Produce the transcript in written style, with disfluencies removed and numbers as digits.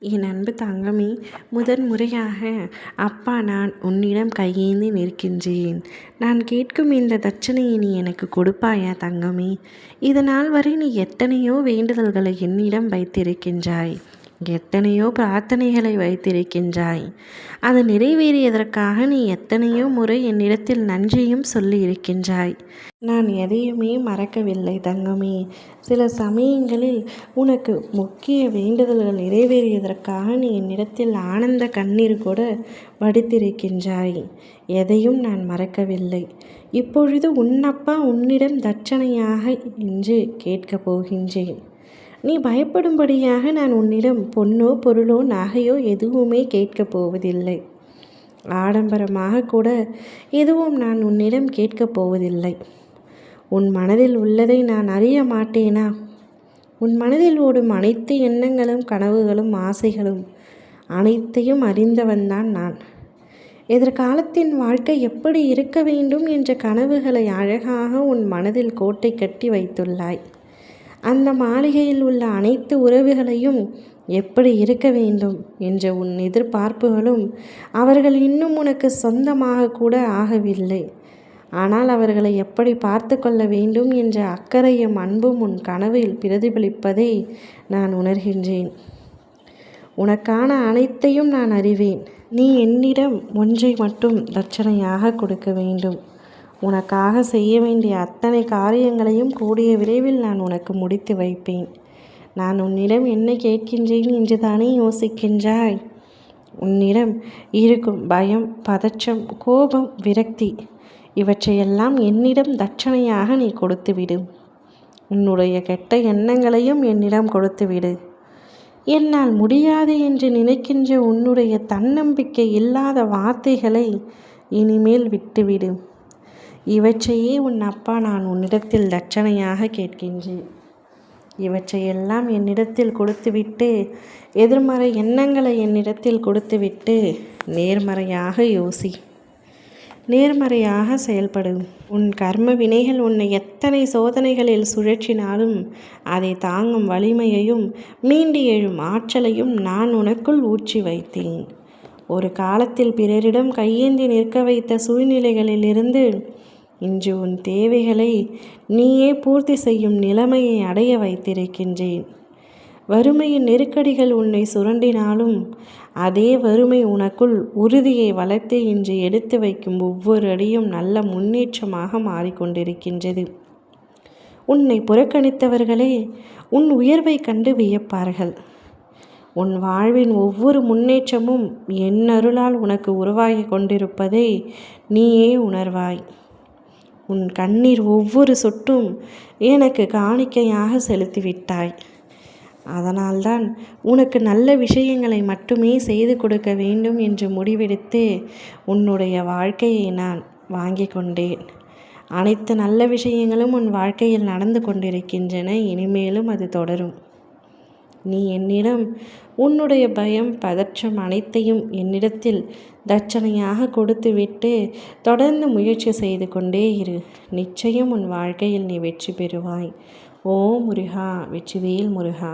என் அன்பு தங்கமே, முதன் முறையாக அப்பா நான் உன்னிடம் கையேந்தி நிற்கின்றேன். நான் கேட்கும் இந்த தட்சணையை நீ எனக்கு கொடுப்பாயா தங்கமே? இதனால் வரை நீ எத்தனையோ வேண்டுதல்களை என்னிடம் வைத்திருக்கின்றாய். எத்தனையோ பிரார்த்தனைகளை வைத்திருக்கின்றாய். அது நிறைவேறியதற்காக நீ எத்தனையோ முறை என்னிடத்தில் நன்றியும் சொல்லி இருக்கின்றாய். நான் எதையுமே மறக்கவில்லை தங்கமே. சில சமயங்களில் உனக்கு முக்கிய வேண்டுதல்கள் நிறைவேறியதற்காக நீ என்னிடத்தில் ஆனந்த கண்ணீர் கூட வடித்திருக்கின்றாய். எதையும் நான் மறக்கவில்லை. இப்பொழுது உன்னப்பா உன்னிடம் தட்சணையாக என்று கேட்கப் போகின்றேன். நீ பயப்படும்படியாக நான் உன்னிடம் பொன்னோ பொருளோ நகையோ எதுவுமே கேட்கப் போவதில்லை. ஆடம்பரமாக கூட எதுவும் நான் உன்னிடம் கேட்கப் போவதில்லை. உன் மனதில் உள்ளதை நான் அறிய மாட்டேனா? உன் மனதில் ஓடும் அனைத்து எண்ணங்களும் கனவுகளும் ஆசைகளும் அனைத்தையும் அறிந்தவன்தான் நான். எதிர்காலத்தின் வாழ்க்கை எப்படி இருக்க வேண்டும் என்ற கனவுகளை அழகாக உன் மனதில் கோட்டை கட்டி வைத்துள்ளாய். அந்த மாளிகையில் உள்ள அனைத்து உறவுகளையும் எப்படி இருக்க வேண்டும் என்ற உன் எதிர்பார்ப்புகளும் அவர்கள் இன்னும் உனக்கு சொந்தமாக கூட ஆகவில்லை. ஆனால் அவர்களை எப்படி பார்த்து கொள்ள வேண்டும் என்ற அக்கறையும் அன்பும் உன் கனவில் பிரதிபலிப்பதை நான் உணர்கின்றேன். உனக்கான அனைத்தையும் நான் அறிவேன். நீ என்னிடம் ஒன்றை மட்டும் தட்சணையாக கொடுக்க வேண்டும். உனக்காக செய்ய வேண்டிய அத்தனை காரியங்களையும் கூடிய விரைவில் நான் உனக்கு முடித்து வைப்பேன். நான் உன்னிடம் என்ன கேட்கின்றேன் என்று தானே யோசிக்கின்றாய்? உன்னிடம் இருக்கும் பயம், பதற்றம், கோபம், விரக்தி இவற்றையெல்லாம் என்னிடம் தட்சணையாக நீ கொடுத்துவிடு. உன்னுடைய கெட்ட எண்ணங்களையும் என்னிடம் கொடுத்துவிடு. என்னால் முடியாது என்று நினைக்கின்ற உன்னுடைய தன்னம்பிக்கை இல்லாத வார்த்தைகளை இனிமேல் விட்டுவிடு. இவற்றையே உன் அப்பா நான் உன்னிடத்தில் தட்சணையாக கேட்கின்றேன். இவற்றையெல்லாம் என்னிடத்தில் கொடுத்துவிட்டு, எதிர்மறை எண்ணங்களை என்னிடத்தில் கொடுத்துவிட்டு நேர்மறையாக யோசி, நேர்மறையாக செயல்படும். உன் கர்ம வினைகள் உன்னை எத்தனை சோதனைகளில் சுழற்றினாலும் அதை தாங்கும் வலிமையையும் மீண்டு எழும் ஆற்றலையும் நான் உனக்குள் ஊற்றி வைத்தேன். ஒரு காலத்தில் பிறரிடம் கையேந்தி நிற்க வைத்த சூழ்நிலைகளிலிருந்து இன்று உன் தேவைகளை நீயே பூர்த்தி செய்யும் நிலைமையை அடைய வைத்திருக்கின்றேன். வறுமையின் நெருக்கடிகள் உன்னை சுரண்டினாலும் அதே வறுமை உனக்குள் உறுதியை வளர்த்து இன்று எடுத்து வைக்கும் ஒவ்வொரு அடியும் நல்ல முன்னேற்றமாக மாறிக்கொண்டிருக்கின்றது. உன்னை புறக்கணித்தவர்களே உன் உயர்வை கண்டு வியப்பார்கள். உன் வாழ்வின் ஒவ்வொரு முன்னேற்றமும் என் அருளால் உனக்கு உருவாகி கொண்டிருப்பதை நீயே உணர்வாய். உன் கண்ணீர் ஒவ்வொரு சொட்டும் எனக்கு காணிக்கையாக செலுத்திவிட்டாய். அதனால்தான் உனக்கு நல்ல விஷயங்களை மட்டுமே செய்து கொடுக்க வேண்டும் என்று முடிவெடுத்து உன்னுடைய வாழ்க்கையை நான் வாங்கி கொண்டேன். அனைத்து நல்ல விஷயங்களும் உன் வாழ்க்கையில் நடந்து கொண்டிருக்கின்றன. இனிமேலும் அது தொடரும். நீ என்னிடம் உன்னுடைய பயம், பதற்றம் அனைத்தையும் என்னிடத்தில் தட்சணையாக கொடுத்துவிட்டு தொடர்ந்து முயற்சி செய்து கொண்டே இரு. நிச்சயம் உன் வாழ்க்கையில் நீ வெற்றி பெறுவாய். ஓ முருகா, வெற்றிவேல் முருகா.